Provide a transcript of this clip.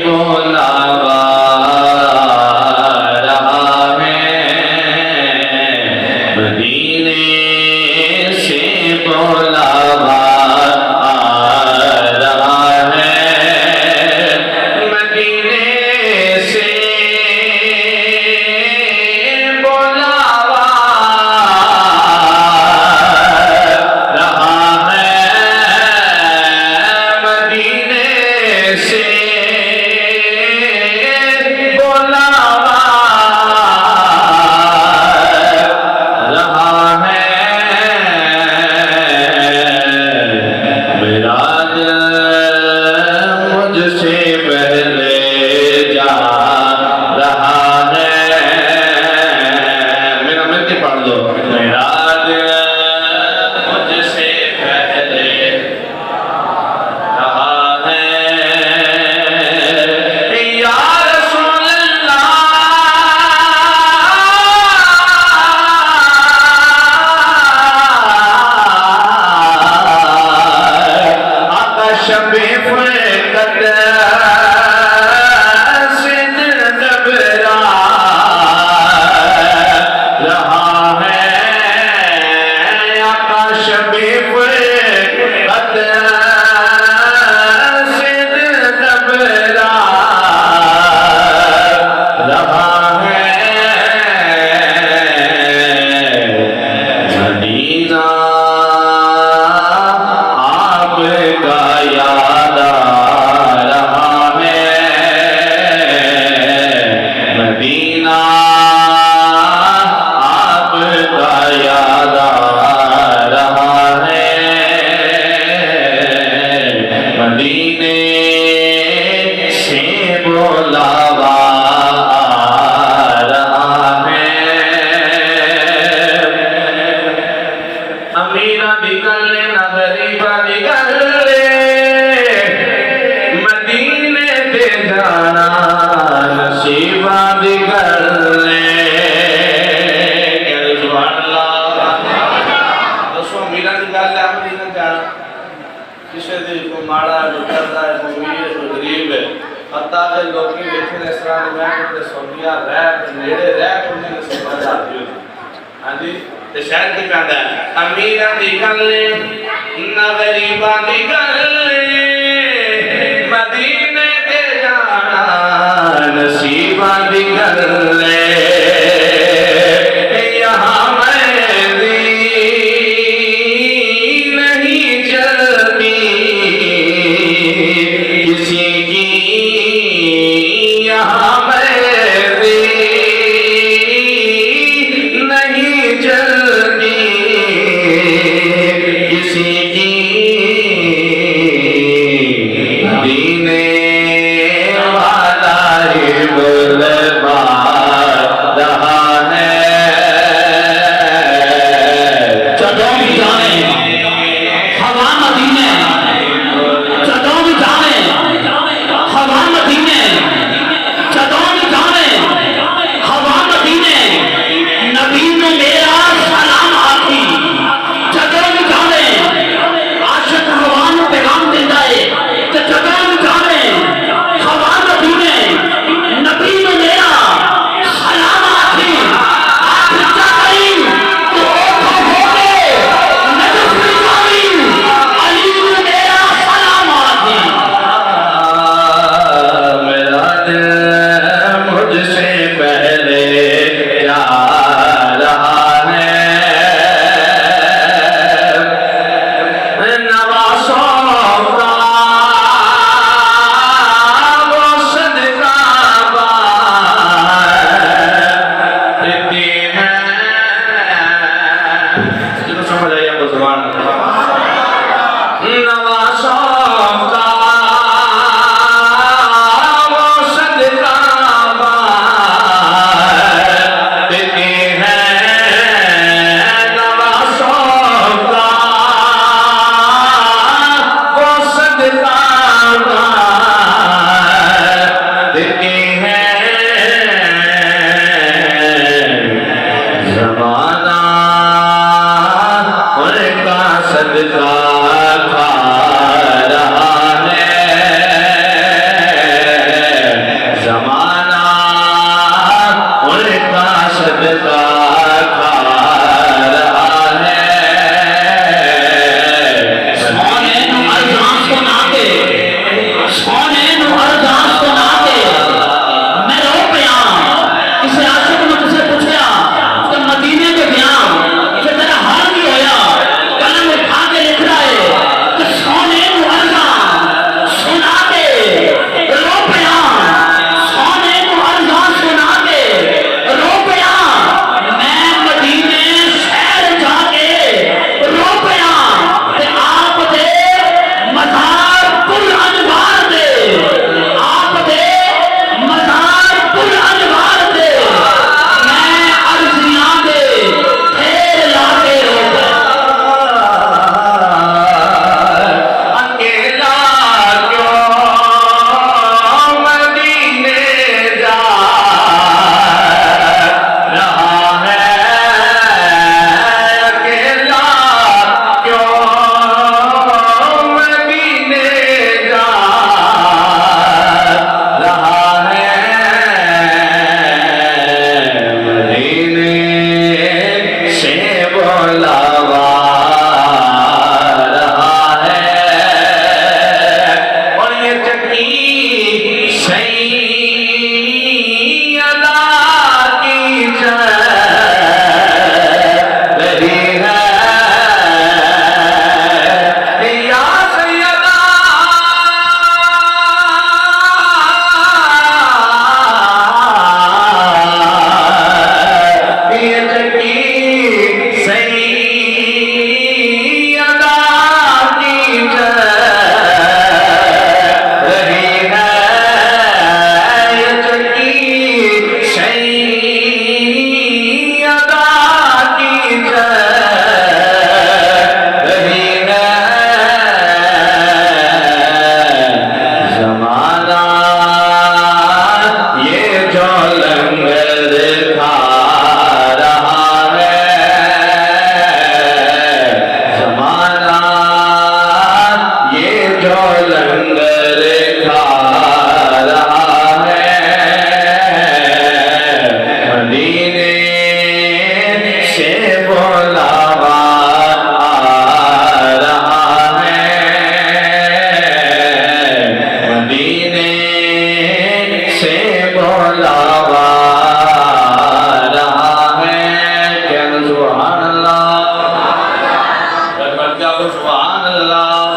बुलावा रहा है, मदीने से बुलावा आ रहा है, मदीने से बुलावा रहा है, मदीने से बुलावा रहा है। मेरा दिल मुझसे पहले जा रहा है, मेरा मिलके पढ़ लो। मेरा दिल मुझसे पहले रहा है, या रसूल अल्लाह आका शबे फरकत से दिल घबरा रहा है, आका शबे फरकत से दिल घबरा रहा है। मदीना आपका याद आ रहा है, मदीना आपका याद आ रहा है, मदीने से बुलावा आ रहा है। अमीरा भी गले न गरीबा भी गले, मदीने ते जाना नसीबा भी गले। सुभान अल्लाह। दोस्तों अमीरा की गल है, मदीने जाना किसी दी को माड़ा जो करता है, कोई अमीर कोई गरीब है, हत्ता के लोग देखे इस तरह के मैं ते सौदिया रह नेड़े रह के उन्हें नसीबा जाती होती। हाँ जी, ते शायद की कहता है अमीरा दी गल्ले न गरीबा दी गल्ले, मदीने ते जाना नसीबा दी गल्ले। यहाँ मेरी नहीं चलती किसी की, यहाँ मेरी नहीं चलती किसी की, दीने वाला ही बुलवा रहा है। चलो भी जाने हवा मदीने, चलो भी जाने हवा मदीने, चलो भी जाने हवा मदीने, नबी ने मेरा सलाम आखी, चलो भी जाने आशिक हवा में पैगाम देता है, चलो भी जाने हवा मदीने, नबी ने मेरा सुभान अल्लाह